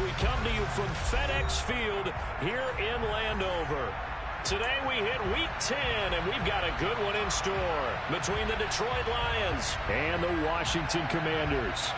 we come to you from FedEx Field here in Landover. Today we hit Week 10, and we've got a good one in store between the Detroit Lions and the Washington Commanders.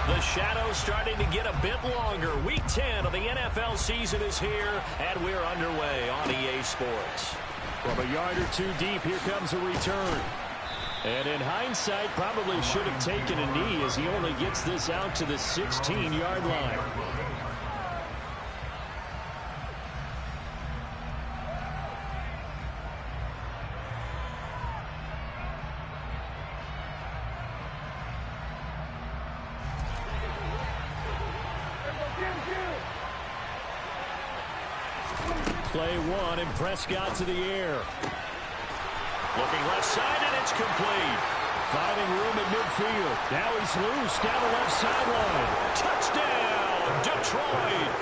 The shadow's starting to get a bit longer. Week 10 of the NFL season is here, and we're underway on EA Sports. From a yard or two deep, here comes a return. And in hindsight, probably should have taken a knee as he only gets this out to the 16-yard line. Play one, and Prescott to the air. Looking left side, and it's complete. Finding room at midfield. Now he's loose down the left sideline. Touchdown, Detroit.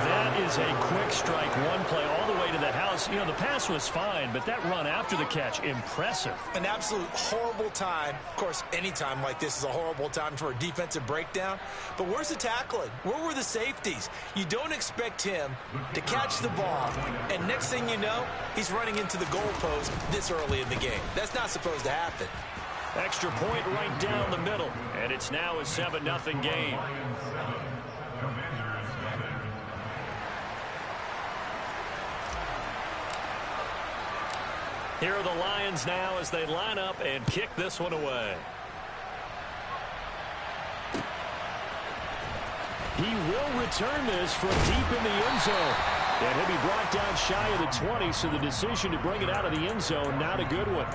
That is a quick strike, one play all the way to the house. You know, the pass was fine, but that run after the catch, impressive. An absolute horrible time. Of course, any time like this is a horrible time for a defensive breakdown. But where's the tackling? Where were the safeties? You don't expect him to catch the ball, and next thing you know, he's running into the goalpost this early in the game. That's not supposed to happen. Extra point right down the middle, and it's now a 7-0 game. Here are the Lions now as they line up and kick this one away. He will return this from deep in the end zone. And he'll be brought down shy of the 20, so the decision to bring it out of the end zone, not a good one.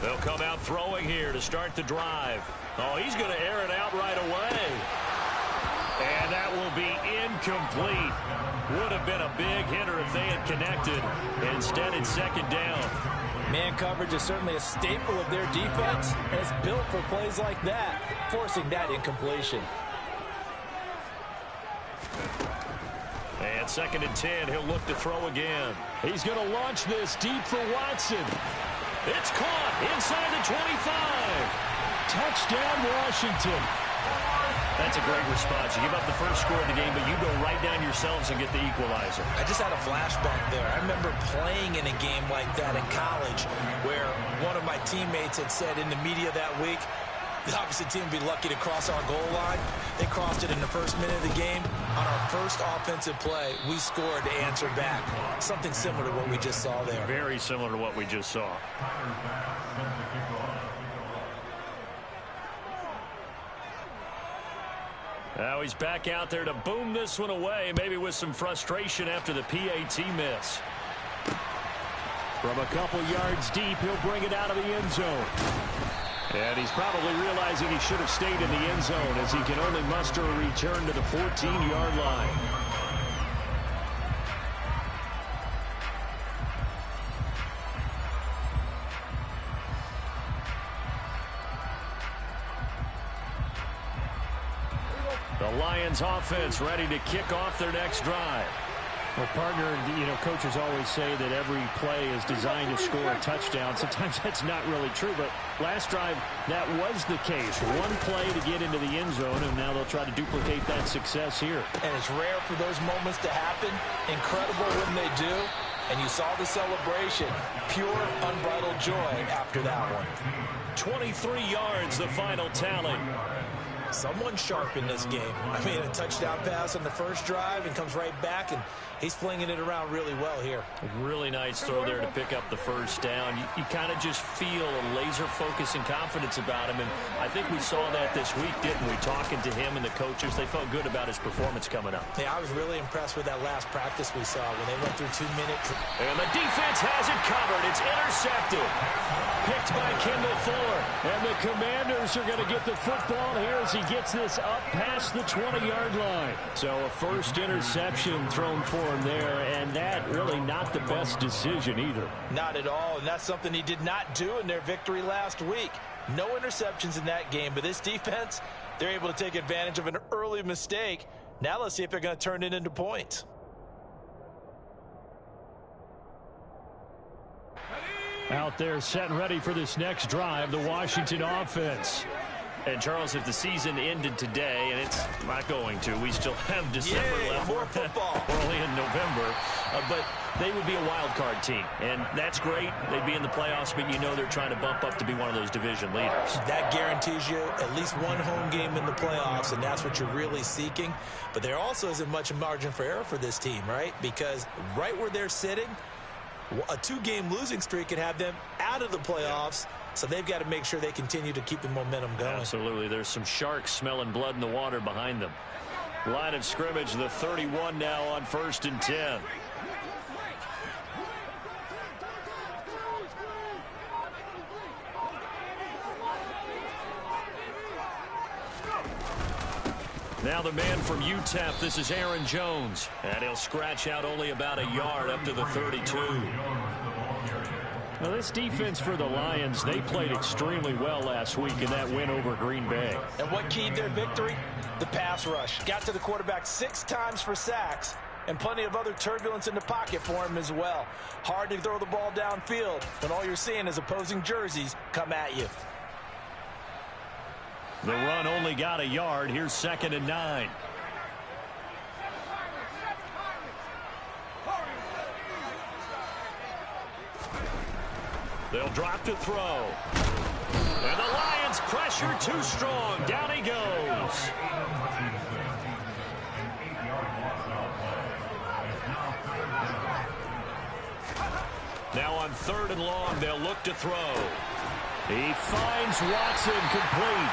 They'll come out throwing here to start the drive. Oh, he's going to air it out right away. And that will be incomplete. Would have been a big hitter if they had connected. Instead, it's second down. Man coverage is certainly a staple of their defense, and it's built for plays like that, forcing that incompletion. And second and 10, he'll look to throw again. He's going to launch this deep for Watson. It's caught inside the 25. Touchdown, Washington. That's a great response. You give up the first score of the game, but you go right down yourselves and get the equalizer. I just had a flashback there. I remember playing in a game like that in college where one of my teammates had said in the media that week, the opposite team would be lucky to cross our goal line. They crossed it in the first minute of the game. On our first offensive play, we scored to answer back. Something similar to what we just saw there. Very similar to what we just saw. Now he's back out there to boom this one away, maybe with some frustration after the PAT miss. From a couple yards deep, he'll bring it out of the end zone. And he's probably realizing he should have stayed in the end zone as he can only muster a return to the 14-yard line. The Lions offense ready to kick off their next drive. Well, partner, you know, coaches always say that every play is designed to score a touchdown. Sometimes that's not really true, but last drive, that was the case. One play to get into the end zone, and now they'll try to duplicate that success here. And it's rare for those moments to happen. Incredible when they do. And you saw the celebration. Pure, unbridled joy after that one. 23 yards, the final tally. Someone sharp in this game. I mean, a touchdown pass on the first drive and comes right back, and he's flinging it around really well here. A really nice throw there to pick up the first down. You kind of just feel a laser focus and confidence about him, and I think we saw that this week, didn't we? Talking to him and the coaches, they felt good about his performance coming up. Yeah, I was really impressed with that last practice we saw when they went through 2-minute. And the defense has it covered. It's intercepted. Picked by Kendall Fuller. And the Commanders are going to get the football here as he gets this up past the 20-yard line. So a first interception thrown for him there, and that really not the best decision either. Not at all, and that's something he did not do in their victory last week. No interceptions in that game, but this defense, they're able to take advantage of an early mistake. Now let's see if they're going to turn it into points. Out there set and ready for this next drive, the Washington offense. And, Charles, if the season ended today, and it's not going to, we still have December left. More football. Early in November. But they would be a wild card team. And that's great. They'd be in the playoffs, but you know they're trying to bump up to be one of those division leaders. That guarantees you at least one home game in the playoffs, and that's what you're really seeking. But there also isn't much margin for error for this team, right? Because right where they're sitting, a 2-game losing streak could have them out of the playoffs. So they've got to make sure they continue to keep the momentum going. Absolutely. There's some sharks smelling blood in the water behind them. Line of scrimmage, the 31 now on 1st and 10. Now the man from UTEP, this is Aaron Jones. And he'll scratch out only about a yard up to the 32. Now this defense for the Lions, they played extremely well last week in that win over Green Bay. And what keyed their victory? The pass rush. Got to the quarterback 6 times for sacks, and plenty of other turbulence in the pocket for him as well. Hard to throw the ball downfield when all you're seeing is opposing jerseys come at you. The run only got a yard. Here's 2nd and 9. They'll drop to throw. And the Lions pressure too strong. Down he goes. Now on 3rd and long, they'll look to throw. He finds Watson complete.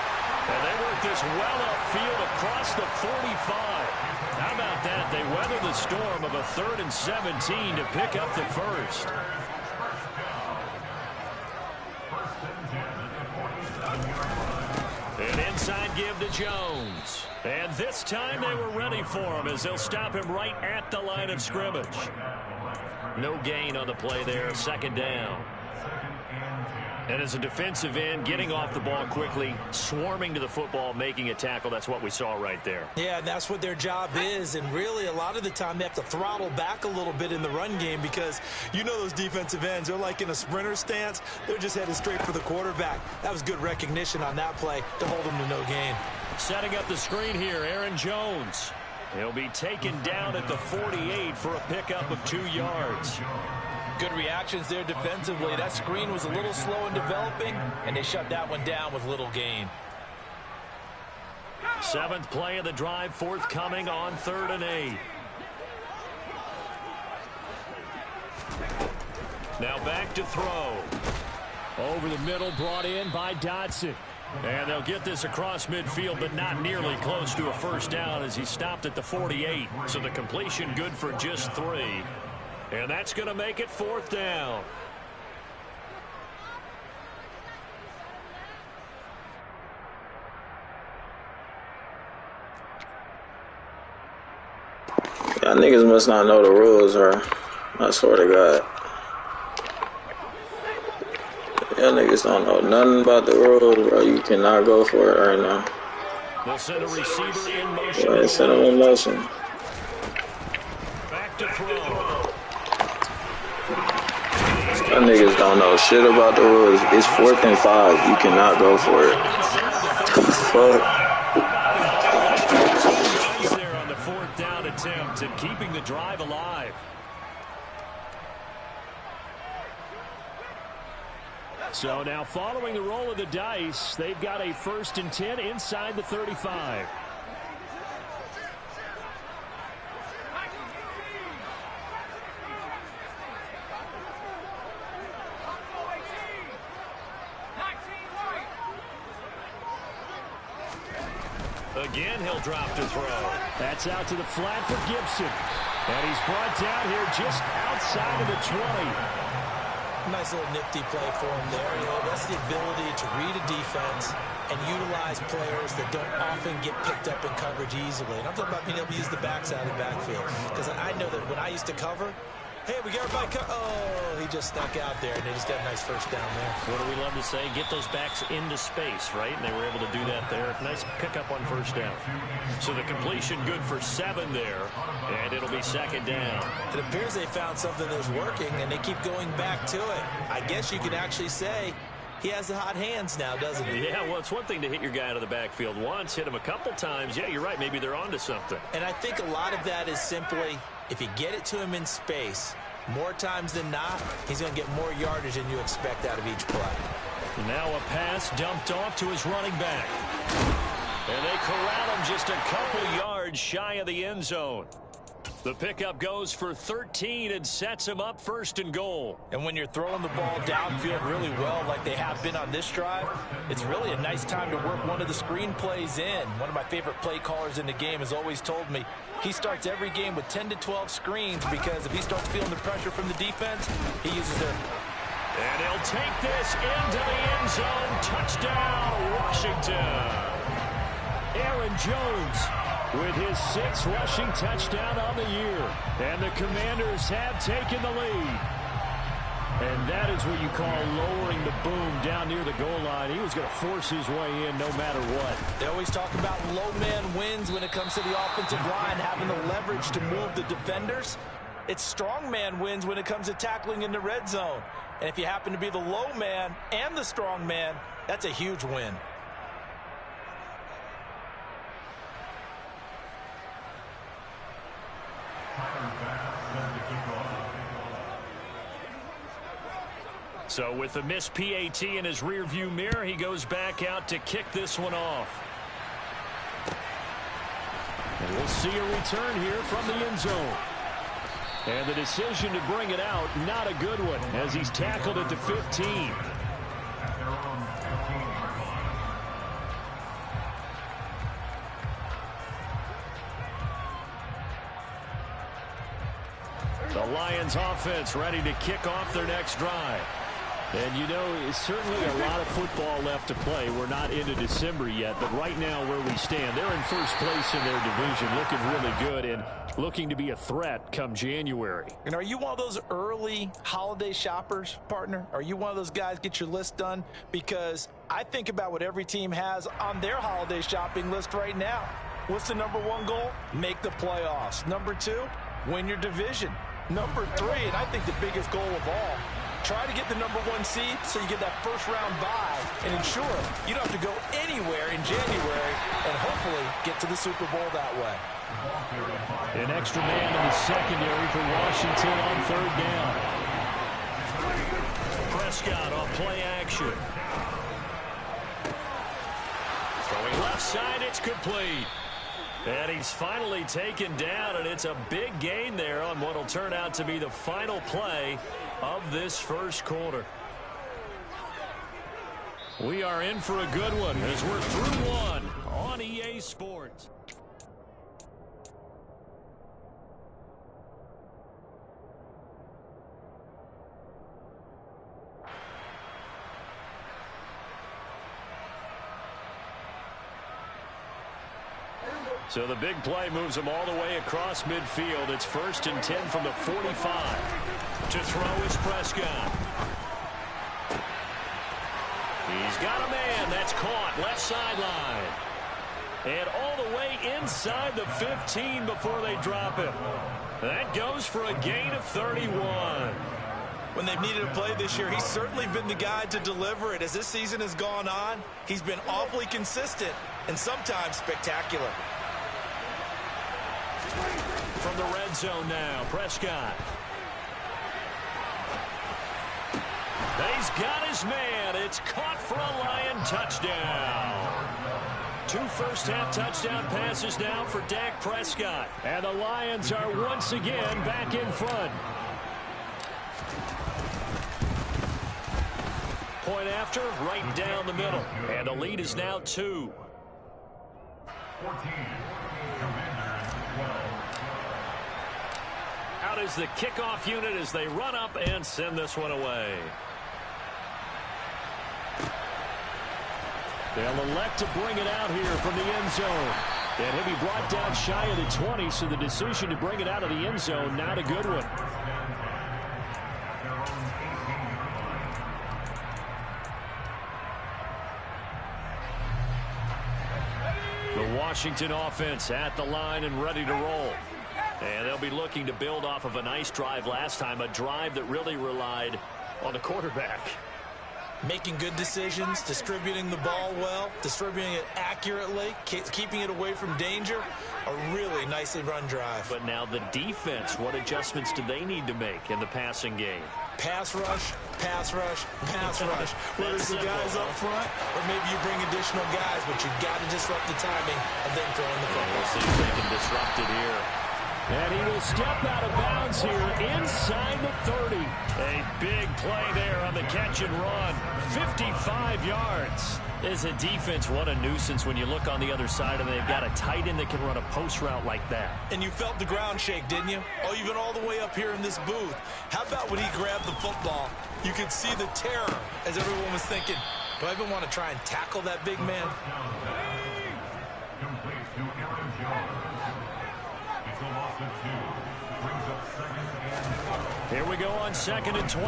And they work this well upfield across the 45. How about that? They weather the storm of a 3rd and 17 to pick up the first. An inside give to Jones. And this time they were ready for him as they'll stop him right at the line of scrimmage. No gain on the play there, 2nd down. And as a defensive end, getting off the ball quickly, swarming to the football, making a tackle, that's what we saw right there. Yeah, and that's what their job is. And really, a lot of the time, they have to throttle back a little bit in the run game because you know those defensive ends, they're like in a sprinter stance. They're just headed straight for the quarterback. That was good recognition on that play to hold them to no gain. Setting up the screen here, Aaron Jones. He'll be taken down at the 48 for a pickup of 2 yards. Good reactions there defensively. That screen was a little slow in developing, and they shut that one down with little gain. 7th play of the drive forthcoming on 3rd and 8. Now back to throw. Over the middle, brought in by Dotson. And they'll get this across midfield, but not nearly close to a first down as he stopped at the 48. So the completion good for just 3. And that's going to make it 4th down. Y'all niggas must not know the rules, or I swear to God. Y'all niggas don't know nothing about the rules, bro. You cannot go for it right now. They'll send a receiver in motion. Yeah, send him in motion. Back to throw. Y'all niggas don't know shit about the rules. It's 4th and 5. You cannot go for it. Fuck. There on the 4th down attempt and keeping the drive alive. So now following the roll of the dice, they've got a 1st and 10 inside the 35. Again, he'll drop to throw. That's out to the flat for Gibson. And he's brought down here just outside of the 20. Nice little nifty play for him there. You know, that's the ability to read a defense and utilize players that don't often get picked up in coverage easily. And I'm talking about being able to use the backside of the backfield. Because I know that when I used to cover, hey, we got everybody oh, he just snuck out there, and they just got a nice first down there. What do we love to say? Get those backs into space, right? And they were able to do that there. Nice pickup on first down. So the completion good for 7 there, and it'll be 2nd down. It appears they found something that's working, and they keep going back to it. I guess you could actually say he has the hot hands now, doesn't he? Yeah, well, it's one thing to hit your guy out of the backfield once, hit him a couple times. Yeah, you're right. Maybe they're onto something. And I think a lot of that is simply, if you get it to him in space, more times than not, he's going to get more yardage than you expect out of each play. Now a pass dumped off to his running back. And they corral him just a couple yards shy of the end zone. The pickup goes for 13 and sets him up 1st and goal. And when you're throwing the ball downfield really well like they have been on this drive, it's really a nice time to work one of the screen plays in. One of my favorite play callers in the game has always told me he starts every game with 10 to 12 screens because if he starts feeling the pressure from the defense, he uses their... And he'll take this into the end zone. Touchdown, Washington. Aaron Jones with his 6th rushing touchdown on the year. And the Commanders have taken the lead. And that is what you call lowering the boom down near the goal line. He was going to force his way in no matter what. They always talk about low man wins when it comes to the offensive line, having the leverage to move the defenders. It's strong man wins when it comes to tackling in the red zone. And if you happen to be the low man and the strong man, that's a huge win. So with the missed PAT in his rearview mirror, he goes back out to kick this one off. And we'll see a return here from the end zone. And the decision to bring it out, not a good one, as he's tackled at the 15. The Lions offense ready to kick off their next drive. And, you know, certainly a lot of football left to play. We're not into December yet, but right now where we stand, they're in 1st place in their division, looking really good and looking to be a threat come January. And are you one of those early holiday shoppers, partner? Are you one of those guys get your list done? Because I think about what every team has on their holiday shopping list right now. What's the #1 goal? Make the playoffs. #2, win your division. #3, and I think the biggest goal of all, try to get the #1 seed so you get that first-round bye and ensure you don't have to go anywhere in January and hopefully get to the Super Bowl that way. An extra man in the secondary for Washington on 3rd down. Prescott on play action. Throwing left side, it's complete. And he's finally taken down, and it's a big gain there on what will turn out to be the final play of this 1st quarter. We are in for a good one as we're through one on EA Sports. So the big play moves him all the way across midfield. It's 1st and 10 from the 45. To throw is Prescott. He's got a man. That's caught. Left sideline. And all the way inside the 15 before they drop him. That goes for a gain of 31. When they've needed a play this year, he's certainly been the guy to deliver it. As this season has gone on, he's been awfully consistent and sometimes spectacular. From the red zone now, Prescott. He's He's got his man. It's caught for a Lion touchdown. 2 first-half touchdown passes now for Dak Prescott. And the Lions are once again back in front. Point after, right down the middle. And the lead is now 2. 14, Commanders 12. Out is the kickoff unit as they run up and send this one away. They'll elect to bring it out here from the end zone. And he'll be brought down shy of the 20, so the decision to bring it out of the end zone, not a good one. The Washington offense at the line and ready to roll. And they'll be looking to build off of a nice drive last time, a drive that really relied on the quarterback. Making good decisions, distributing the ball well, distributing it accurately, keeping it away from danger. A really nicely run drive. But now the defense, what adjustments do they need to make in the passing game? Pass rush, pass rush, pass rush. Whether it's the guys up front or maybe you bring additional guys, but you've got to disrupt the timing of them throwing the football. We'll see if they can disrupt it here. And he will step out of bounds here inside the 30. A big play there on the catch and run. 55 yards. As a defense, what a nuisance when you look on the other side and they've got a tight end that can run a post route like that. And you felt the ground shake, didn't you? Oh, even all the way up here in this booth. How about when he grabbed the football? You could see the terror as everyone was thinking, do I even want to try and tackle that big man? Complete to Aaron Jones. It's a loss of 2. Brings up 2nd and 12. Here we go on 2nd and 12.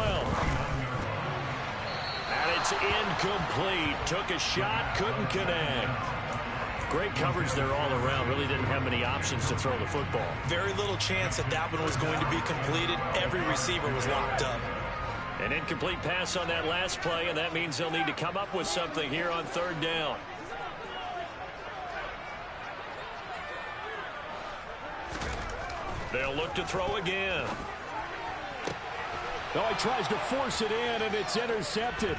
And it's incomplete. Took a shot, couldn't connect. Great coverage there all around. Really didn't have many options to throw the football. Very little chance that that one was going to be completed. Every receiver was locked up. An incomplete pass on that last play, and that means they'll need to come up with something here on 3rd down. They'll look to throw again. Oh, he tries to force it in, and it's intercepted.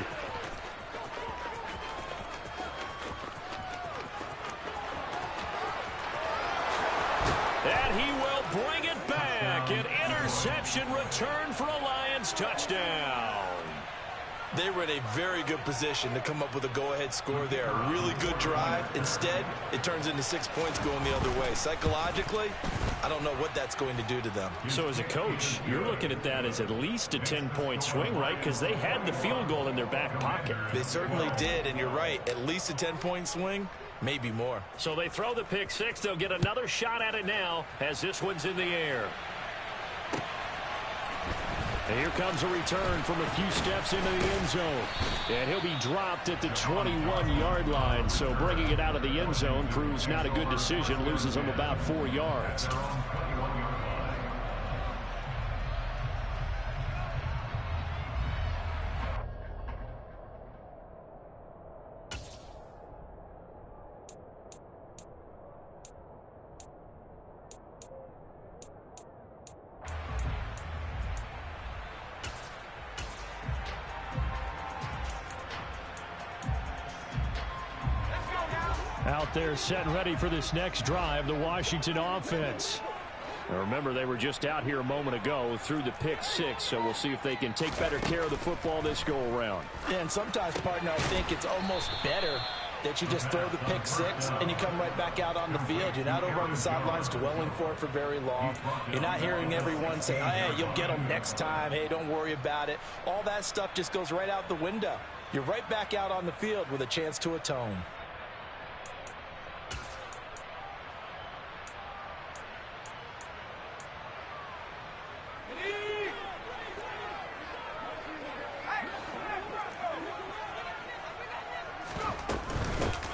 And he will bring it back. An interception return for a Lions touchdown. They were in a very good position to come up with a go-ahead score there. A really good drive. Instead, it turns into 6 points going the other way. Psychologically, I don't know what that's going to do to them. So as a coach, you're looking at that as at least a 10-point swing, right? Because they had the field goal in their back pocket. They certainly did, and you're right. At least a 10-point swing, maybe more. So they throw the pick six. They'll get another shot at it now as this one's in the air. And here comes a return from a few steps into the end zone. And he'll be dropped at the 21-yard line. So bringing it out of the end zone proves not a good decision. Loses him about 4 yards. Out there set and ready for this next drive, the Washington offense. Now remember, they were just out here a moment ago through the pick six, so we'll see if they can take better care of the football this go-around. Yeah, and sometimes, partner, I think it's almost better that you just throw the pick six and you come right back out on the field. You're not over on the sidelines dwelling for it for very long. You're not hearing everyone say, hey, you'll get them next time. Hey, don't worry about it. All that stuff just goes right out the window. You're right back out on the field with a chance to atone.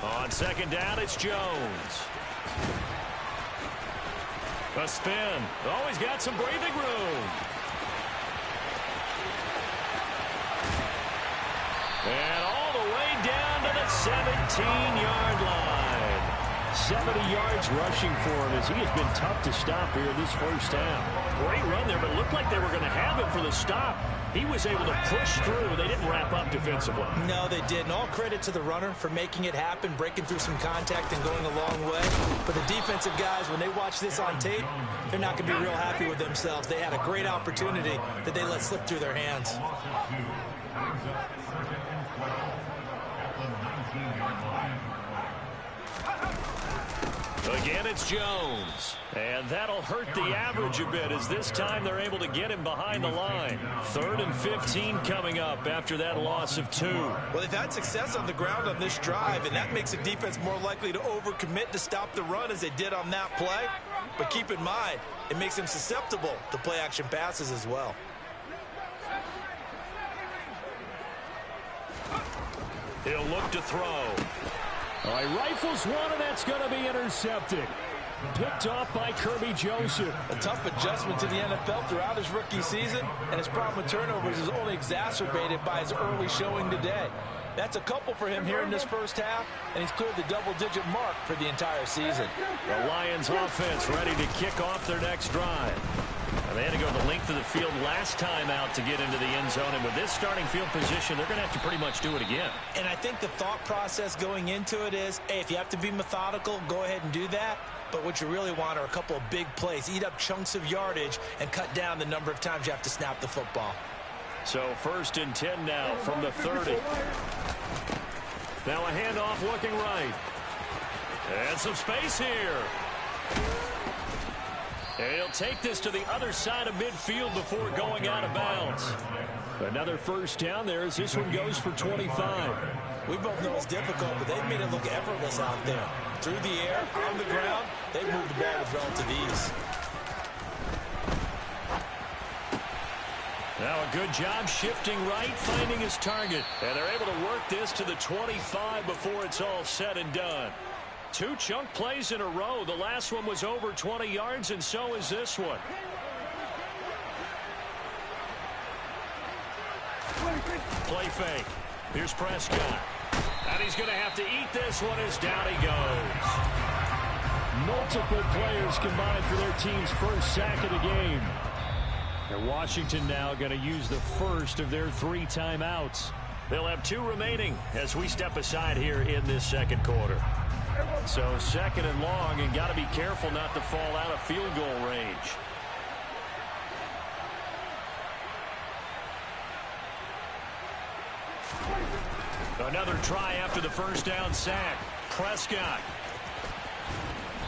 On 2nd down, it's Jones. A spin. Oh, he's got some breathing room. And all the way down to the 17-yard line. 70 yards rushing for him as he has been tough to stop here this first half. Great run there, but it looked like they were going to have him for the stop. He was able to push through. They didn't wrap up defensively. No, they didn't. All credit to the runner for making it happen, breaking through some contact and going a long way. But the defensive guys, when they watch this on tape, they're not going to be real happy with themselves. They had a great opportunity that they let slip through their hands. Again, it's Jones. And that'll hurt the average a bit as this time they're able to get him behind the line. 3rd and 15 coming up after that loss of 2. Well, they've had success on the ground on this drive, and that makes the defense more likely to overcommit to stop the run as they did on that play. But keep in mind, it makes them susceptible to play-action passes as well. He'll look to throw. All right, rifles one, and that's going to be intercepted. Picked off by Kirby Joseph. A tough adjustment to the NFL throughout his rookie season, and his problem with turnovers is only exacerbated by his early showing today. That's a couple for him here in this first half, and he's cleared the double-digit mark for the entire season. The Lions offense ready to kick off their next drive. And they had to go the length of the field last time out to get into the end zone. And with this starting field position, they're going to have to pretty much do it again. And I think the thought process going into it is, hey, if you have to be methodical, go ahead and do that. But what you really want are a couple of big plays. Eat up chunks of yardage and cut down the number of times you have to snap the football. So 1st and 10 now from the 30. Now a handoff looking right. And some space here. And he'll take this to the other side of midfield before going out of bounds. Another first down there as this one goes for 25. We both know it's difficult, but they've made it look effortless out there. Through the air, on the ground, they've moved the ball with relative ease. Now a good job shifting right, finding his target. And they're able to work this to the 25 before it's all said and done. 2 chunk plays in a row. The last one was over 20 yards, and so is this one. Play fake. Here's Prescott. And he's going to have to eat this one as down he goes. Multiple players combined for their team's first sack of the game. And Washington now going to use the first of their 3 timeouts. They'll have 2 remaining as we step aside here in this second quarter. So 2nd and long, and got to be careful not to fall out of field goal range. Another try after the first down sack. Prescott.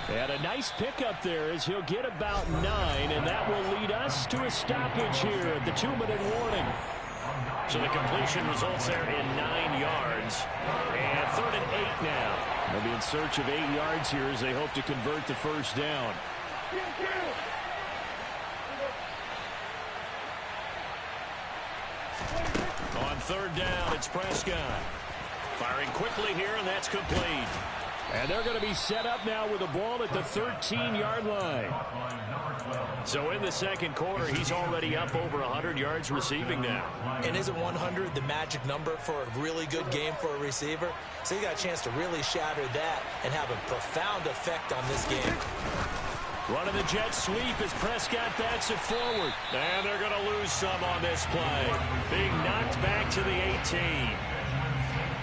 And a nice pickup there as he'll get about 9, and that will lead us to a stoppage here at the 2-minute warning. So the completion results there in 9 yards. And 3rd and 8 now. They'll be in search of 8 yards here as they hope to convert the first down. On 3rd down, it's Prescott. Firing quickly here, and that's complete. And they're going to be set up now with the ball at the 13-yard line. So in the second quarter, he's already up over 100 yards receiving now. And isn't 100 the magic number for a really good game for a receiver? So you got a chance to really shatter that and have a profound effect on this game. Running the jet sweep as Prescott backs it forward. And they're going to lose some on this play. Being knocked back to the 18.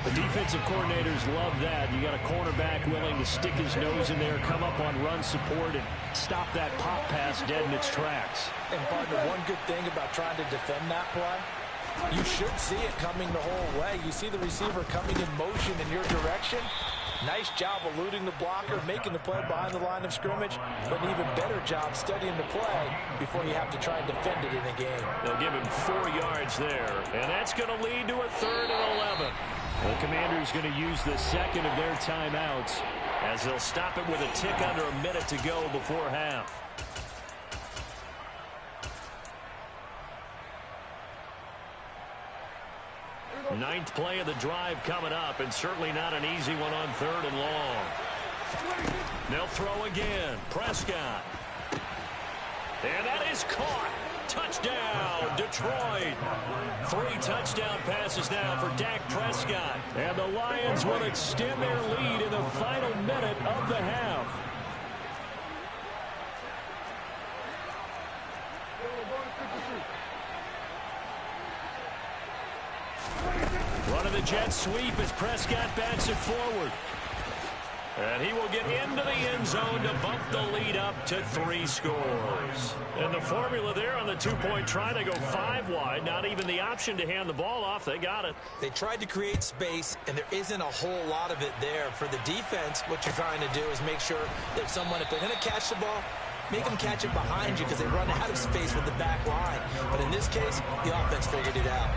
The defensive coordinators love that. You got a cornerback willing to stick his nose in there, come up on run support, and stop that pop pass dead in its tracks. And partner, one good thing about trying to defend that play, you should see it coming the whole way. You see the receiver coming in motion in your direction. Nice job eluding the blocker, making the play behind the line of scrimmage, but an even better job studying the play before you have to try and defend it in a game. They'll give him 4 yards there, and that's going to lead to a 3rd and 11. The Commanders going to use the second of their timeouts as they'll stop it with a tick under a minute to go before half. Ninth play of the drive coming up, and certainly not an easy one on 3rd and long. They'll throw again. Prescott. And that is caught. Touchdown, Detroit. 3 touchdown passes now for Dak Prescott. And the Lions will extend their lead in the final minute of the half. Running the jet sweep as Prescott bats it forward. And he will get into the end zone to bump the lead up to 3 scores. And the formula there on the two-point try, they go 5 wide. Not even the option to hand the ball off. They got it. They tried to create space, and there isn't a whole lot of it there. For the defense, what you're trying to do is make sure that someone, if they're going to catch the ball, make them catch it behind you because they run out of space with the back line. But in this case, the offense figured it out.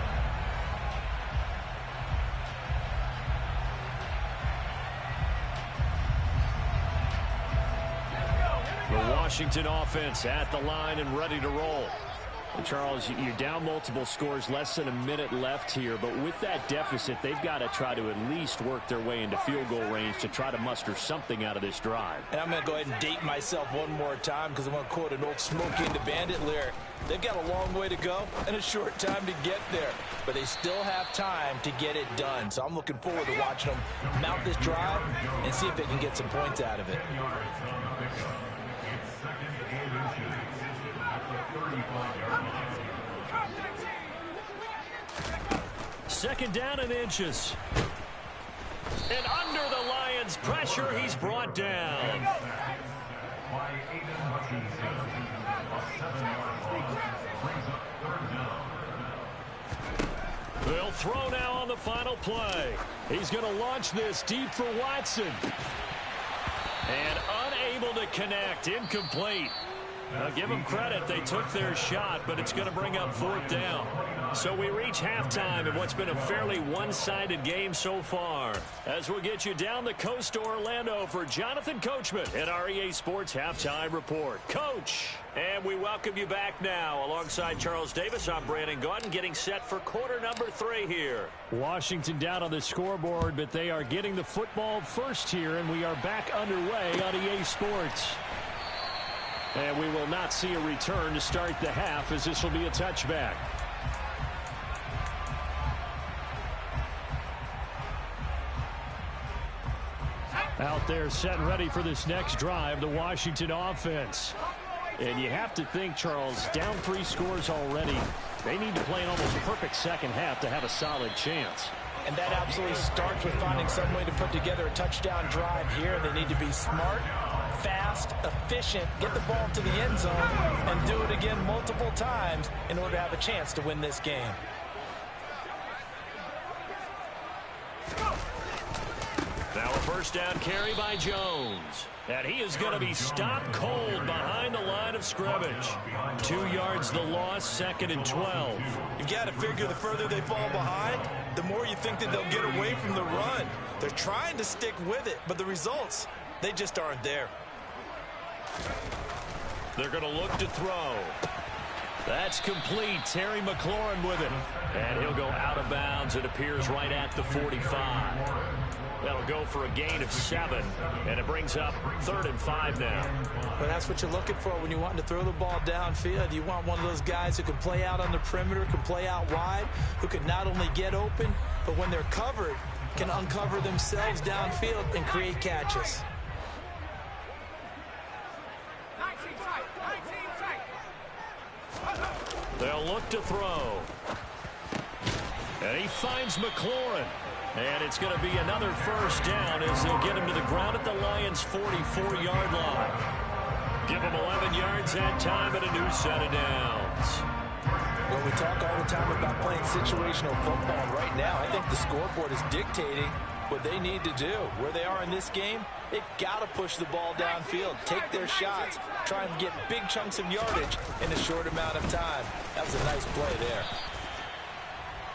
The Washington offense at the line and ready to roll. And Charles, you're down multiple scores, less than a minute left here. But with that deficit, they've got to try to at least work their way into field goal range to try to muster something out of this drive. And I'm going to go ahead and date myself one more time because I'm going to quote an old Smokey and the Bandit lyric. They've got a long way to go and a short time to get there. But they still have time to get it done. So I'm looking forward to watching them mount this drive and see if they can get some points out of it. Second down and inches. And under the Lions' pressure, he's brought down. By Aiden Hutchinson, a 7-yard loss, brings up 3rd down. They'll throw now on the final play. He's going to launch this deep for Watson. And unable to connect, incomplete. Now give them credit, they took their shot, but it's going to bring up 4th down. So we reach halftime in what's been a fairly one-sided game so far. As we'll get you down the coast to Orlando for Jonathan Coachman at our EA Sports Halftime Report. Coach, and we welcome you back now. Alongside Charles Davis, I'm Brandon Gaudin, getting set for quarter number 3 here. Washington down on the scoreboard, but they are getting the football first here, and we are back underway on EA Sports. And we will not see a return to start the half, as this will be a touchback. Out there set and ready for this next drive, the Washington offense. And you have to think, Charles, down 3 scores already. They need to play an almost perfect second half to have a solid chance. And that absolutely starts with finding some way to put together a touchdown drive here. They need to be smart, fast, efficient, get the ball to the end zone, and do it again multiple times in order to have a chance to win this game. Now a first down carry by Jones. And he is going to be stopped cold behind the line of scrimmage. 2 yards the loss, 2nd and 12. You've got to figure the further they fall behind, the more you think that they'll get away from the run. They're trying to stick with it, but the results, they just aren't there. They're going to look to throw. That's complete. Terry McLaurin with it. And he'll go out of bounds. It appears right at the 45. That'll go for a gain of 7, and it brings up 3rd and 5 now. Well, that's what you're looking for when you want to throw the ball downfield. You want one of those guys who can play out on the perimeter, can play out wide, who can not only get open, but when they're covered, can uncover themselves downfield and create catches. They'll look to throw. And he finds McLaurin. And it's going to be another first down as they'll get him to the ground at the Lions' 44-yard line. Give him 11 yards that time and a new set of downs. Well, we talk all the time about playing situational football. And right now, I think the scoreboard is dictating what they need to do. Where they are in this game, they've got to push the ball downfield, take their shots, try and get big chunks of yardage in a short amount of time. That was a nice play there.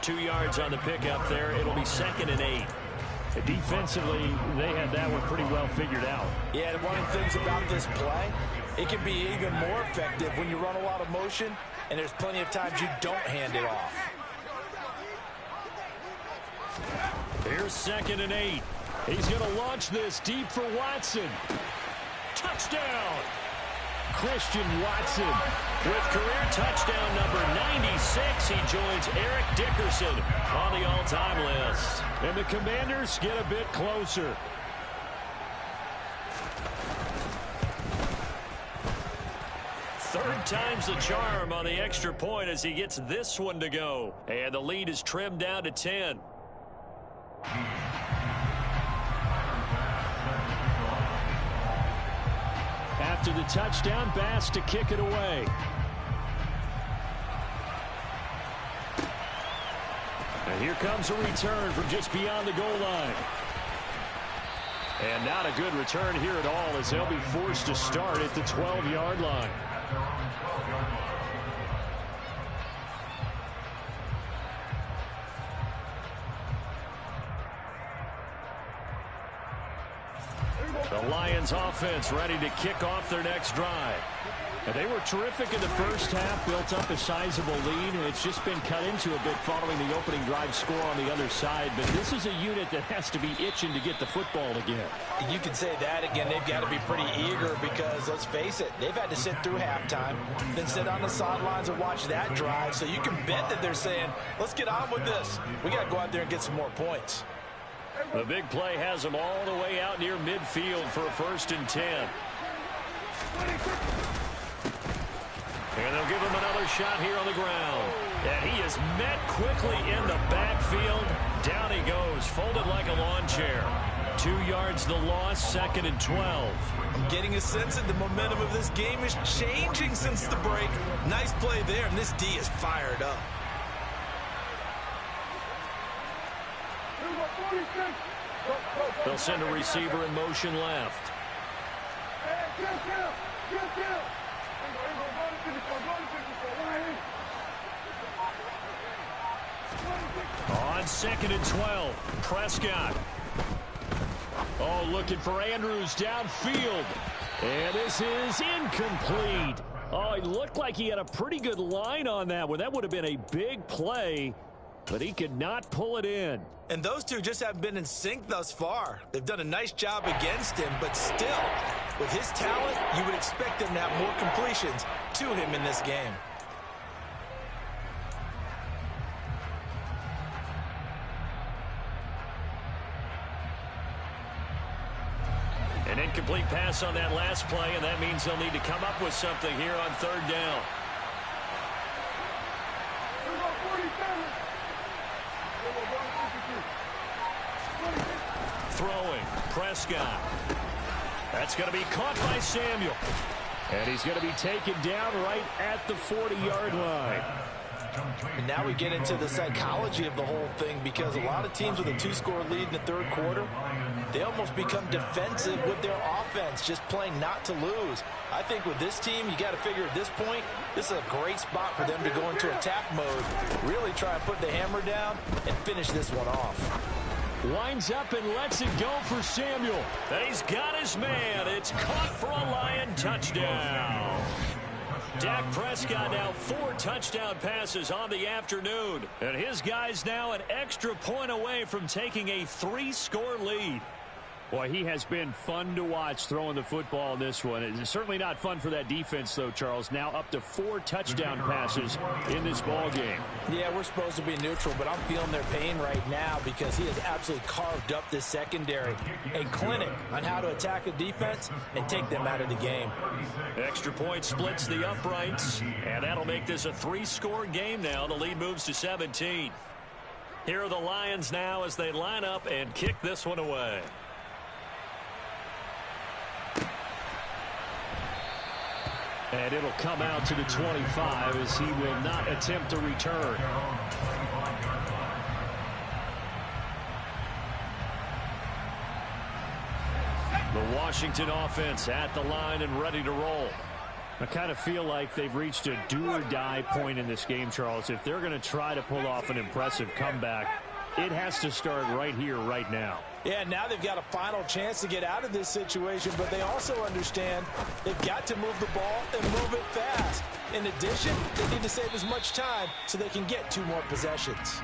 2 yards on the pickup there. It'll be 2nd and 8. Defensively, they had that one pretty well figured out. Yeah, and one of the things about this play, it can be even more effective when you run a lot of motion, and there's plenty of times you don't hand it off. Here's 2nd and 8. He's going to launch this deep for Watson. Touchdown! Christian Watson with career touchdown number 96. He joins Eric Dickerson on the all-time list. And the Commanders get a bit closer. Third time's the charm on the extra point as he gets this one to go. And the lead is trimmed down to 10. After the touchdown, Bass to kick it away. And here comes a return from just beyond the goal line. And not a good return here at all, as they'll be forced to start at the 12-yard line. The Lions offense ready to kick off their next drive. And they were terrific in the first half, built up a sizable lead, and it's just been cut into a bit following the opening drive score on the other side. But this is a unit that has to be itching to get the football again. You can say that again. They've got to be pretty eager because, let's face it, they've had to sit through halftime, then sit on the sidelines and watch that drive. So you can bet that they're saying, let's get on with this. We got to go out there and get some more points. The big play has them all the way out near midfield for a 1st and 10. And they'll give him another shot here on the ground. And he is met quickly in the backfield. Down he goes, folded like a lawn chair. 2 yards the loss, 2nd and 12. I'm getting a sense that the momentum of this game is changing since the break. Nice play there, and this D is fired up. They'll send a receiver in motion left. On 2nd and 12, Prescott. Oh, looking for Andrews downfield. And this is incomplete. Oh, it looked like he had a pretty good line on that one. That would have been a big play, but he could not pull it in. And those two just haven't been in sync thus far. They've done a nice job against him, but still, with his talent, you would expect him to have more completions to him in this game. An incomplete pass on that last play, and that means they'll need to come up with something here on 3rd down. Throwing, Prescott. That's going to be caught by Samuel. And he's going to be taken down right at the 40-yard line. And now we get into the psychology of the whole thing, because a lot of teams with a 2-score lead in the 3rd quarter, they almost become defensive with their offense, just playing not to lose. I think with this team, you got to figure at this point, this is a great spot for them to go into attack mode, really try and put the hammer down and finish this one off. Winds up and lets it go for Samuel. And he's got his man. It's caught for a Lion touchdown. Dak Prescott now 4 touchdown passes on the afternoon. And his guys now an extra point away from taking a 3-score lead. Boy, he has been fun to watch throwing the football in this one. It's certainly not fun for that defense, though, Charles. Now up to 4 touchdown passes in this ball game. Yeah, we're supposed to be neutral, but I'm feeling their pain right now because he has absolutely carved up this secondary. A clinic on how to attack a defense and take them out of the game. Extra point splits the uprights, and that'll make this a 3-score game now. The lead moves to 17. Here are the Lions now as they line up and kick this one away. And it'll come out to the 25 as he will not attempt to return. The Washington offense at the line and ready to roll. I kind of feel like they've reached a do-or-die point in this game, Charles. If they're going to try to pull off an impressive comeback, it has to start right here, right now. Yeah, now they've got a final chance to get out of this situation, but they also understand they've got to move the ball and move it fast. In addition, they need to save as much time so they can get 2 more possessions.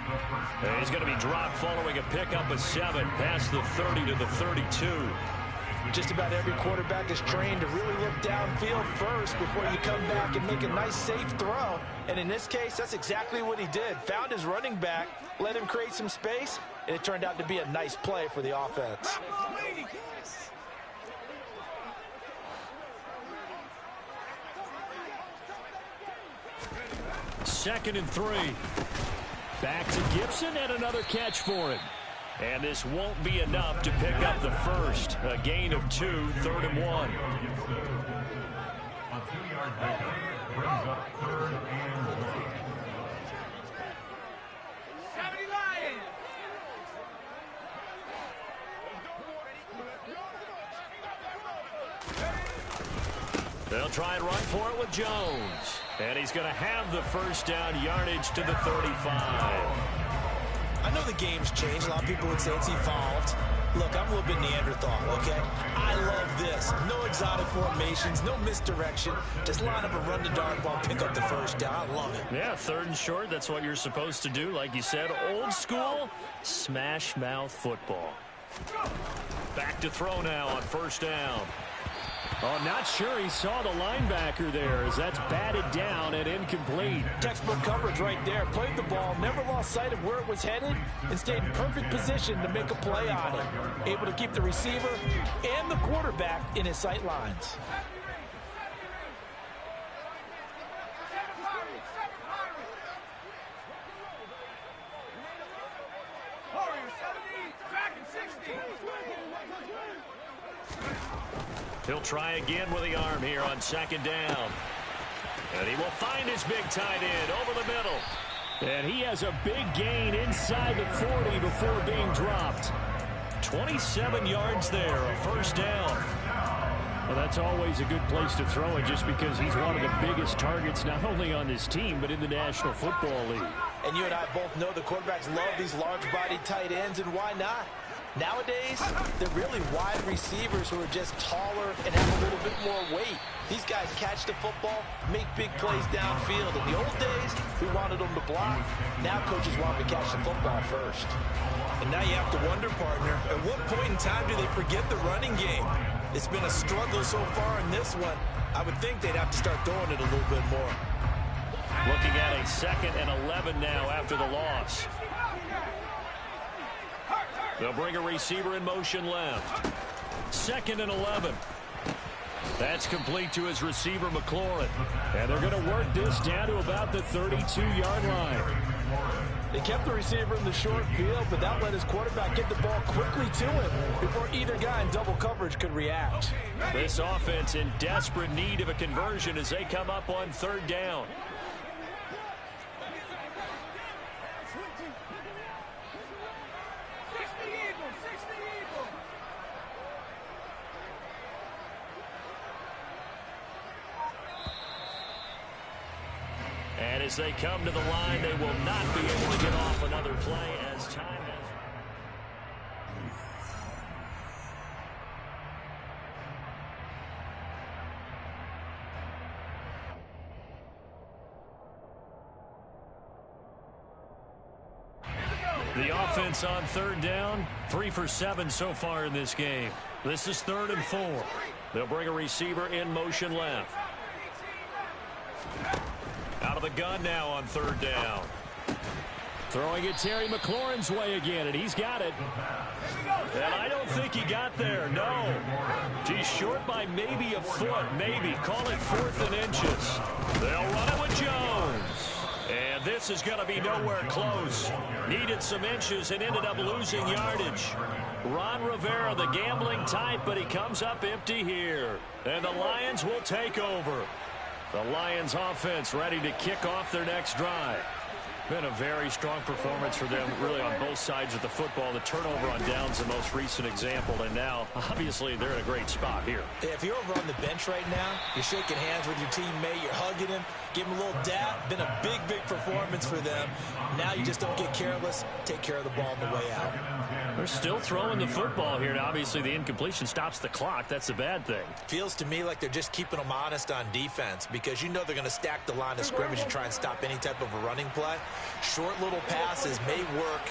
And he's going to be dropped following a pickup of 7 past the 30 to the 32. Just about every quarterback is trained to really look downfield first before you come back and make a nice, safe throw. And in this case, that's exactly what he did. Found his running back, let him create some space, and it turned out to be a nice play for the offense. Second and 3. Back to Gibson and another catch for him. And this won't be enough to pick up the first. A gain of 2, 3rd and 1. A 2-yard pickup brings up 3rd and 1. They'll try and run for it with Jones. And he's going to have the first down, yardage to the 35. I know the game's changed. A lot of people would say it's evolved. Look, I'm a little bit Neanderthal, okay? I love this. No exotic formations, no misdirection. Just line up and run the dart ball, pick up the first down. I love it. Yeah, 3rd and short. That's what you're supposed to do. Like you said, old school, smash mouth football. Back to throw now on 1st down. Oh, not sure he saw the linebacker there as that's batted down and incomplete. Textbook coverage right there. Played the ball, never lost sight of where it was headed, and stayed in perfect position to make a play on it. Able to keep the receiver and the quarterback in his sight lines. He'll try again with the arm here on 2nd down. And he will find his big tight end over the middle. And he has a big gain inside the 40 before being dropped. 27 yards there, a 1st down. Well, that's always a good place to throw it just because he's one of the biggest targets not only on this team but in the National Football League. And you and I both know the quarterbacks love these large-bodied tight ends, and why not? Nowadays, they're really wide receivers who are just taller and have a little bit more weight. These guys catch the football, make big plays downfield. In the old days, we wanted them to block. Now coaches want them to catch the football first. And now you have to wonder, partner, at what point in time do they forget the running game? It's been a struggle so far in this one. I would think they'd have to start throwing it a little bit more. Looking at a 2nd and 11 now after the loss. They'll bring a receiver in motion left. 2nd and 11. That's complete to his receiver, McLaurin. And they're going to work this down to about the 32-yard line. They kept the receiver in the short field, but that let his quarterback get the ball quickly to him before either guy in double coverage could react. This offense in desperate need of a conversion as they come up on 3rd down. And as they come to the line, they will not be able to get off another play as time has... The offense on 3rd down, 3 for 7 so far in this game. This is 3rd and 4. They'll bring a receiver in motion left. Out of the gun now on 3rd down. Throwing it Terry McLaurin's way again, and he's got it. And I don't think he got there, no. He's short by maybe a foot, maybe. Call it 4th and inches. They'll run it with Jones. And this is going to be nowhere close. Needed some inches and ended up losing yardage. Ron Rivera, the gambling type, but he comes up empty here. And the Lions will take over. The Lions offense ready to kick off their next drive. Been a very strong performance for them, really, on both sides of the football. The turnover on downs, the most recent example, and now, obviously, they're in a great spot here. If you're over on the bench right now, you're shaking hands with your teammate, you're hugging him, give him a little dap. Been a big, big performance for them. Now you just don't get careless. Take care of the ball on the way out. They're still throwing the football here, and obviously the incompletion stops the clock. That's the bad thing. Feels to me like they're just keeping them honest on defense because you know they're going to stack the line of scrimmage and try and stop any type of a running play. Short little passes may work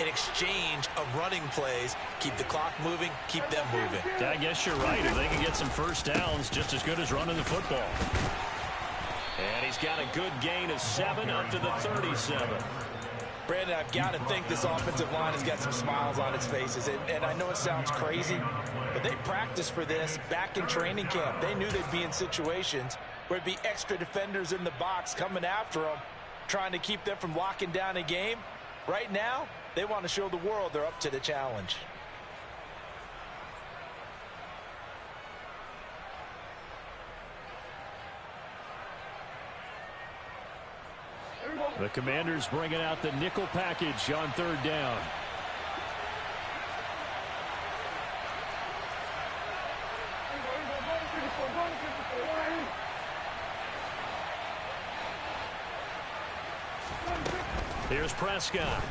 in exchange of running plays. Keep the clock moving, keep them moving. Yeah, I guess you're right. If they can get some first downs, just as good as running the football. And he's got a good gain of 7 up to the 37. Brandon, I've got to think this offensive line has got some smiles on its faces. And I know it sounds crazy, but they practiced for this back in training camp. They knew they'd be in situations where there'd be extra defenders in the box coming after them, trying to keep them from locking down a game. Right now, they want to show the world they're up to the challenge. The Commanders bringing out the nickel package on 3rd down. Here's Prescott.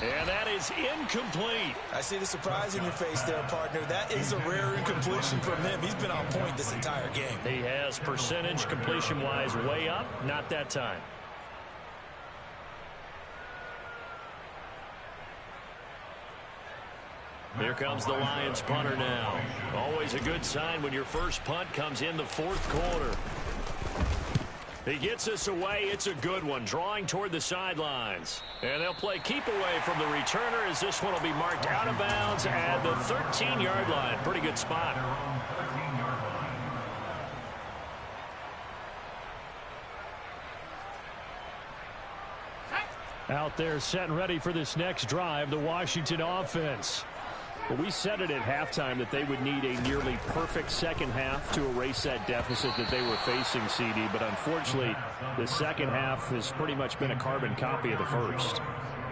And that is incomplete. I see the surprise in your face there, partner. That is a rare incompletion from him. He's been on point this entire game. He has percentage completion-wise way up. Not that time. Here comes the Lions punter now. Always a good sign when your first punt comes in the 4th quarter. He gets us away. It's a good one, drawing toward the sidelines. And they'll play keep away from the returner as this one will be marked out of bounds at the 13-yard line. Pretty good spot. Out there set and ready for this next drive, the Washington offense. Well, we said it at halftime that they would need a nearly perfect second half to erase that deficit that they were facing, CD. But unfortunately, the second half has pretty much been a carbon copy of the first.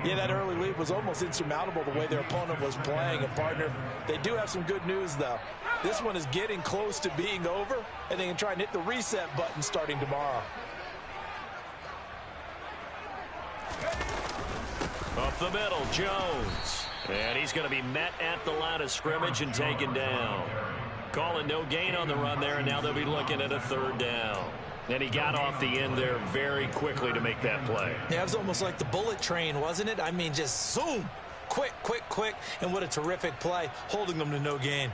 Yeah, that early lead was almost insurmountable the way their opponent was playing. And, partner, they do have some good news, though. This one is getting close to being over, and they can try and hit the reset button starting tomorrow. Up the middle, Jones. And he's going to be met at the line of scrimmage and taken down. Calling no gain on the run there, and now they'll be looking at a 3rd down. And he got off the end there very quickly to make that play. Yeah, it was almost like the bullet train, wasn't it? I mean, just zoom. Quick, quick, quick. And what a terrific play, holding them to no gain.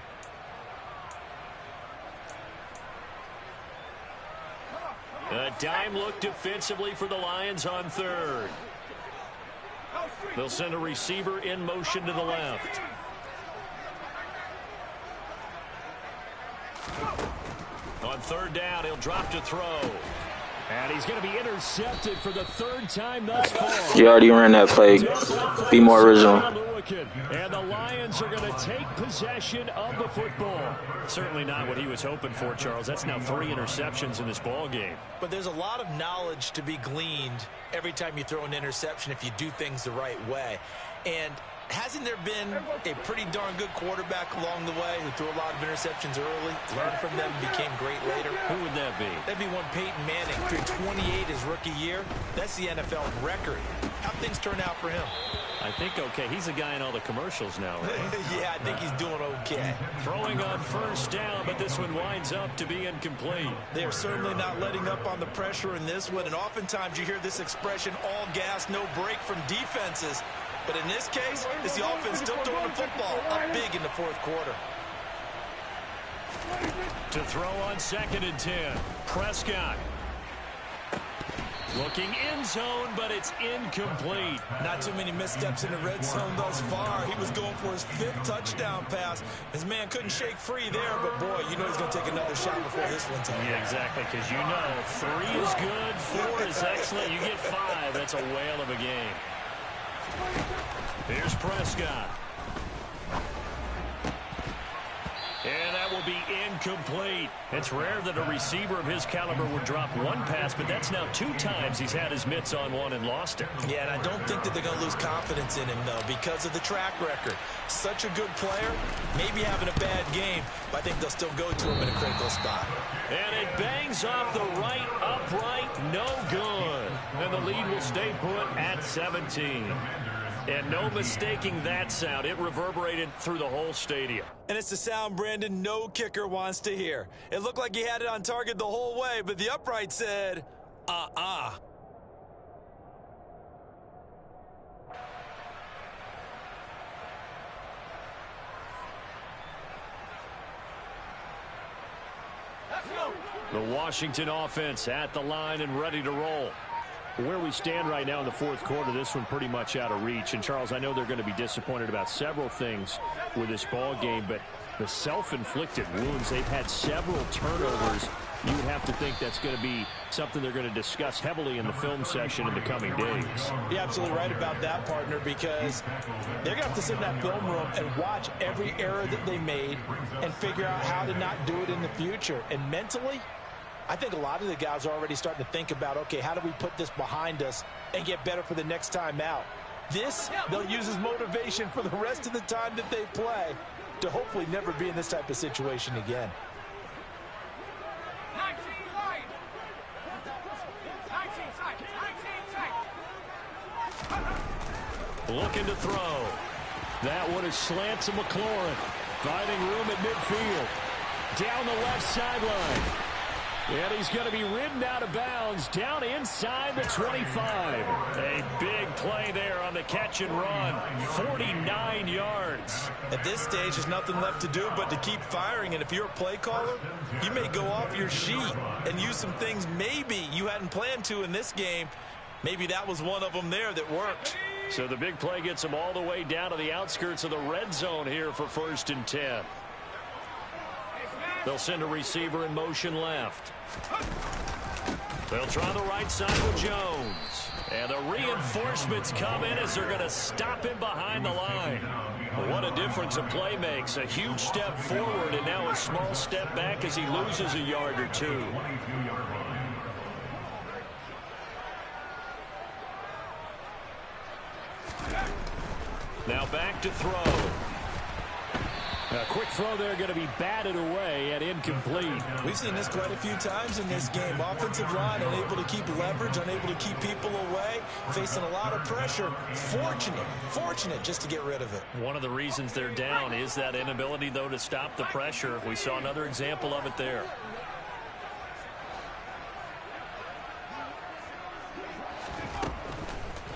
A dime look defensively for the Lions on 3rd. They'll send a receiver in motion to the left. On 3rd down, he'll drop to throw. And he's going to be intercepted for the 3rd time thus far. You already ran that play. Be more original. And the Lions are going to take possession of the football. Certainly not what he was hoping for, Charles. That's now 3 interceptions in this ball game. But there's a lot of knowledge to be gleaned every time you throw an interception if you do things the right way. And hasn't there been a pretty darn good quarterback along the way who threw a lot of interceptions early, learned from them, became great later? Who would that be? That'd be one Peyton Manning. Threw 28 his rookie year. That's the NFL record. How'd things turn out for him? I think okay. He's a guy in all the commercials now, right? Yeah, I think he's doing okay. Throwing on 1st down, but this one winds up to be incomplete. They are certainly not letting up on the pressure in this one, and oftentimes you hear this expression, all gas, no break from defenses. But in this case, it's the offense still throwing the football up big in the 4th quarter. To throw on 2nd and 10. Prescott. Looking end zone, but it's incomplete. Not too many missteps in the red zone thus far. He was going for his 5th touchdown pass. His man couldn't shake free there, but boy, you know he's going to take another shot before this one's up. Yeah, exactly, because you know 3 is good, 4 is excellent. You get 5, that's a whale of a game. Here's Prescott. And that will be incomplete. It's rare that a receiver of his caliber would drop one pass, but that's now 2 times he's had his mitts on one and lost it. Yeah, and I don't think that they're going to lose confidence in him, though, because of the track record. Such a good player, maybe having a bad game, but I think they'll still go to him in a critical spot. And it bangs off the right upright, no good. And the lead will stay put at 17. And no mistaking that sound. It reverberated through the whole stadium. And it's the sound Brandon no kicker wants to hear. It looked like he had it on target the whole way, but the upright said, The Washington offense at the line and ready to roll. Where we stand right now in the 4th quarter, this one pretty much out of reach. And, Charles, I know they're going to be disappointed about several things with this ball game, but the self-inflicted wounds, they've had several turnovers you would have to think that's going to be something they're going to discuss heavily in the film session in the coming days. You're absolutely right about that, partner, because they're going to have to sit in that film room and watch every error that they made and figure out how to not do it in the future. And mentally, I think a lot of the guys are already starting to think about, okay, how do we put this behind us and get better for the next time out? This, they'll use as motivation for the rest of the time that they play to hopefully never be in this type of situation again. Looking to throw. That one is slant to McLaurin. Finding room at midfield. Down the left sideline. And he's going to be ridden out of bounds down inside the 25. A big play there on the catch and run. 49 yards. At this stage, there's nothing left to do but to keep firing. And if you're a play caller, you may go off your sheet and use some things maybe you hadn't planned to in this game. Maybe that was one of them there that worked. So the big play gets them all the way down to the outskirts of the red zone here for 1st and 10. They'll send a receiver in motion left. They'll try the right side with Jones. And the reinforcements come in as they're going to stop him behind the line. What a difference a play makes. A huge step forward and now a small step back as he loses a yard or two. Now back to throw. A quick throw there going to be batted away and incomplete. We've seen this quite a few times in this game. Offensive line unable to keep leverage, unable to keep people away, facing a lot of pressure. Fortunate just to get rid of it. One of the reasons they're down is that inability, though, to stop the pressure. We saw another example of it there.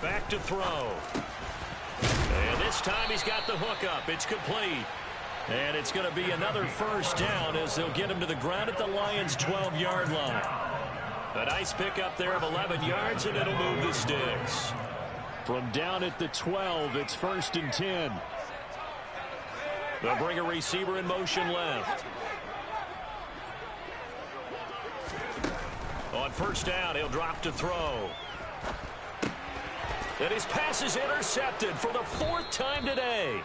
Back to throw. And this time he's got the hook up. It's complete. And it's going to be another 1st down as they'll get him to the ground at the Lions' 12-yard line. A nice pickup there of 11 yards, and it'll move the sticks. From down at the 12, it's 1st and 10. They'll bring a receiver in motion left. On 1st down, he'll drop to throw. And his pass is intercepted for the 4th time today.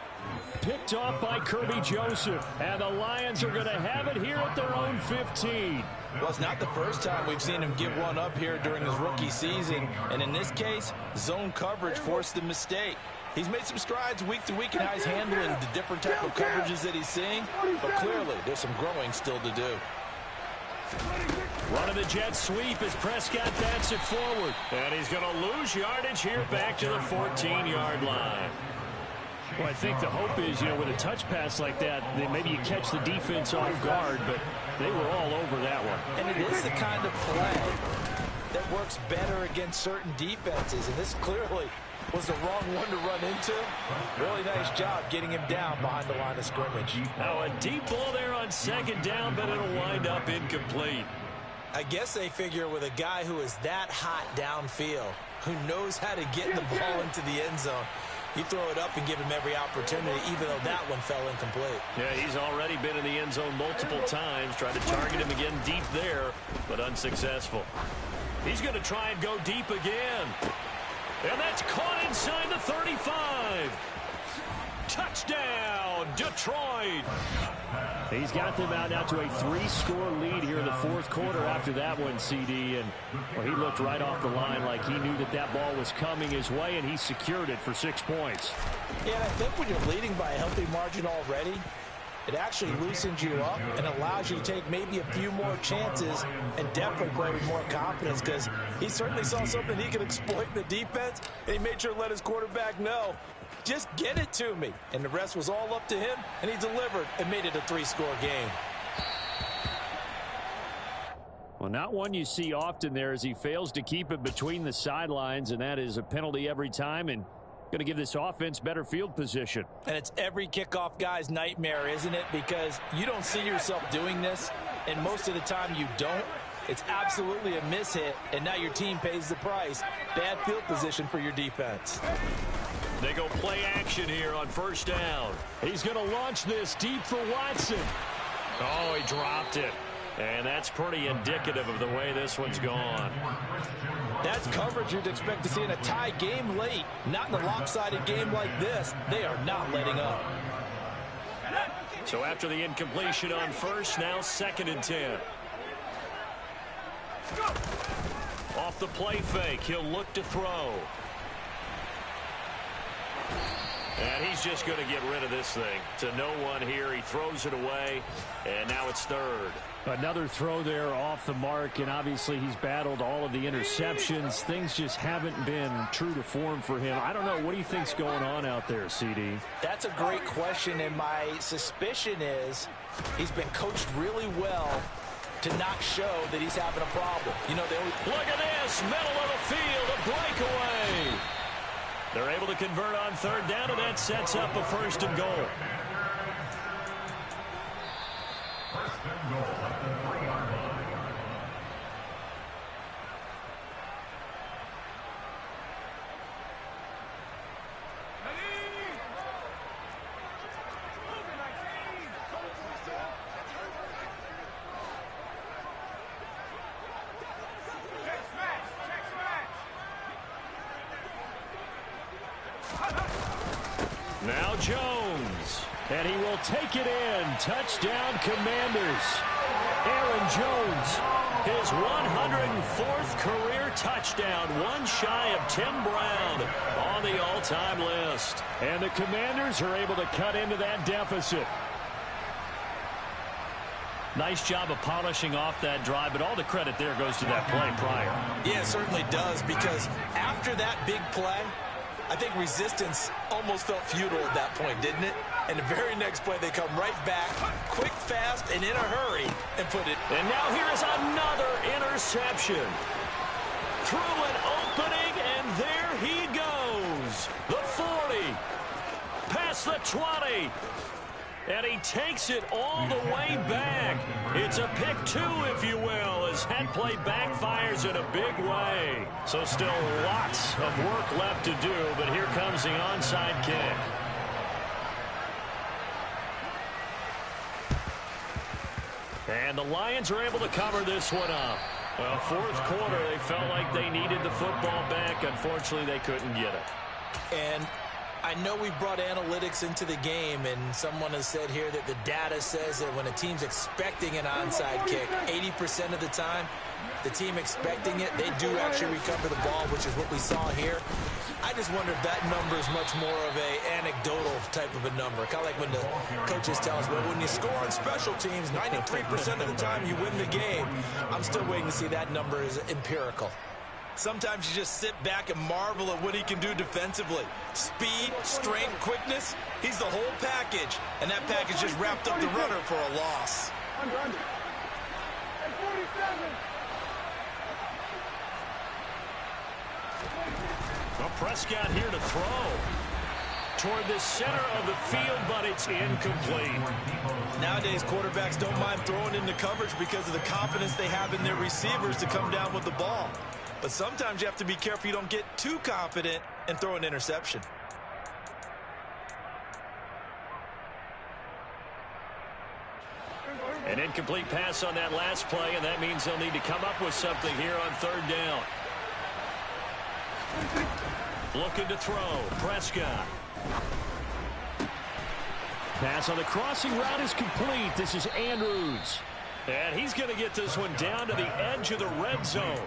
Picked off by Kirby Joseph. And the Lions are going to have it here at their own 15. Well, it's not the first time we've seen him give one up here during his rookie season. And in this case, zone coverage forced the mistake. He's made some strides week to week in how he's handling the different type of coverages that he's seeing. But clearly, there's some growing still to do. Running the jet sweep as Prescott bats it forward. And he's going to lose yardage here back to the 14-yard line. Well, I think the hope is, with a touch pass like that, maybe you catch the defense off guard, but they were all over that one. And it is the kind of play that works better against certain defenses. And this clearly was the wrong one to run into. Really nice job getting him down behind the line of scrimmage. Now a deep ball there on 2nd down, but it'll wind up incomplete. I guess they figure with a guy who is that hot downfield, who knows how to get the ball into the end zone, you throw it up and give him every opportunity, even though that one fell incomplete. Yeah, he's already been in the end zone multiple times. Tried to target him again deep there, but unsuccessful. He's going to try and go deep again. And that's caught inside the 35. Touchdown, Detroit. He's got them out now to a 3-score lead here in the 4th quarter after that one, CD. And well, he looked right off the line like he knew that ball was coming his way, and he secured it for 6 points. Yeah, and I think when you're leading by a healthy margin already, it actually loosens you up and allows you to take maybe a few more chances and definitely play with more confidence, because he certainly saw something he could exploit in the defense, and he made sure to let his quarterback know, just get it to me. And the rest was all up to him, and he delivered and made it a 3-score game. Well, not one you see often there as he fails to keep it between the sidelines, and that is a penalty every time, and going to give this offense better field position. And it's every kickoff guy's nightmare, isn't it? Because you don't see yourself doing this, and most of the time you don't. It's absolutely a mishit, and now your team pays the price. Bad field position for your defense. They go play action here on 1st down. He's going to launch this deep for Watson. Oh, he dropped it. And that's pretty indicative of the way this one's gone. That's coverage you'd expect to see in a tie game late. Not in a lopsided game like this. They are not letting up. So after the incompletion on first, now 2nd and 10. Off the play fake, he'll look to throw. And he's just going to get rid of this thing. To no one here, he throws it away, and now it's 3rd. Another throw there off the mark, and obviously he's battled all of the interceptions. Things just haven't been true to form for him. I don't know. What do you think's going on out there, CD? That's a great question, and my suspicion is he's been coached really well to not show that he's having a problem. You know, look at this, middle of the field, a breakaway. They're able to convert on 3rd down, and that sets up a 1st and goal. Now Jones, and he will take it in. Touchdown, Commanders. Aaron Jones, his 104th career touchdown, one shy of Tim Brown on the all-time list. And the Commanders are able to cut into that deficit. Nice job of polishing off that drive, but all the credit there goes to that play prior. Yeah, it certainly does, because after that big play, I think resistance almost felt futile at that point, didn't it? And the very next play, they come right back, quick, fast, and in a hurry, and put it. And now here's another interception. Through an opening, and there he goes. The 40, past the 20. And he takes it all the way back. It's a pick 2, if you will, as that play backfires in a big way. So still lots of work left to do, but here comes the onside kick. And the Lions are able to cover this one up. Well, 4th quarter, they felt like they needed the football back. Unfortunately, they couldn't get it. And I know we brought analytics into the game, and someone has said here that the data says that when a team's expecting an onside kick, 80% of the time, the team expecting it, they do actually recover the ball, which is what we saw here. I just wonder if that number is much more of a anecdotal type of a number. Kind of like when the coaches tell us, well, when you score on special teams, 93% of the time you win the game. I'm still waiting to see that number is empirical. Sometimes you just sit back and marvel at what he can do defensively. Speed, strength, quickness, he's the whole package. And that package just wrapped up the runner for a loss. Well, Prescott here to throw toward the center of the field, but it's incomplete. Nowadays, quarterbacks don't mind throwing into coverage because of the confidence they have in their receivers to come down with the ball. But sometimes you have to be careful you don't get too confident and throw an interception. An incomplete pass on that last play, and that means they'll need to come up with something here on 3rd down. Looking to throw, Prescott. Pass on the crossing route is complete. This is Andrews. And he's going to get this one down to the edge of the red zone.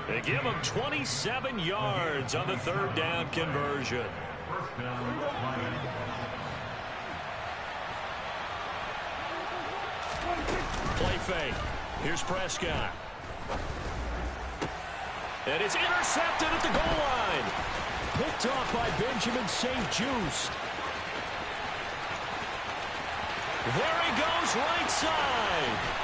They give him 27 yards on the 3rd down conversion. Play fake. Here's Prescott. And it's intercepted at the goal line. Picked off by Benjamin St-Juste. There he goes, right side.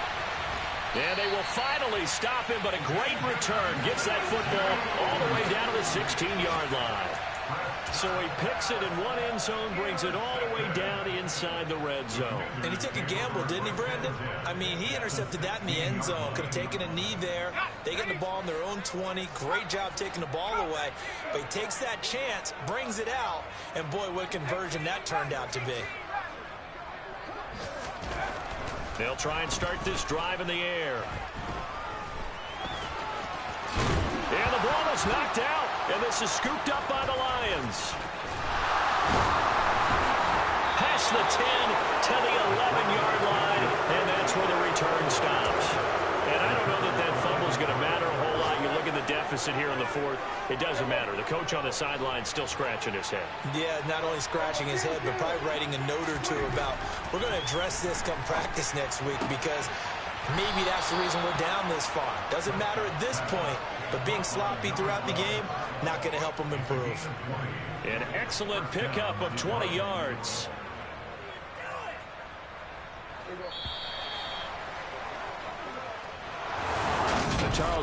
And they will finally stop him, but a great return. Gets that football all the way down to the 16-yard line. So he picks it in one end zone, brings it all the way down inside the red zone. And he took a gamble, didn't he, Brandon? I mean, he intercepted that in the end zone. Could have taken a knee there. They get the ball in their own 20. Great job taking the ball away. But he takes that chance, brings it out, and boy, what a conversion that turned out to be. They'll try and start this drive in the air. And the ball is knocked out, and this is scooped up by the Lions. Past the 10 to the 11-yard line, and that's where the return stops. And I don't know that that fumble is going to matter a whole lot. You look at the deficit here in the fourth, it doesn't matter. The coach on the sideline still scratching his head. Yeah, not only scratching his head, but probably writing a note or two about, we're going to address this come practice next week, because maybe that's the reason we're down this far. Doesn't matter at this point, but being sloppy throughout the game, not going to help them improve. An excellent pickup of 20 yards. Charles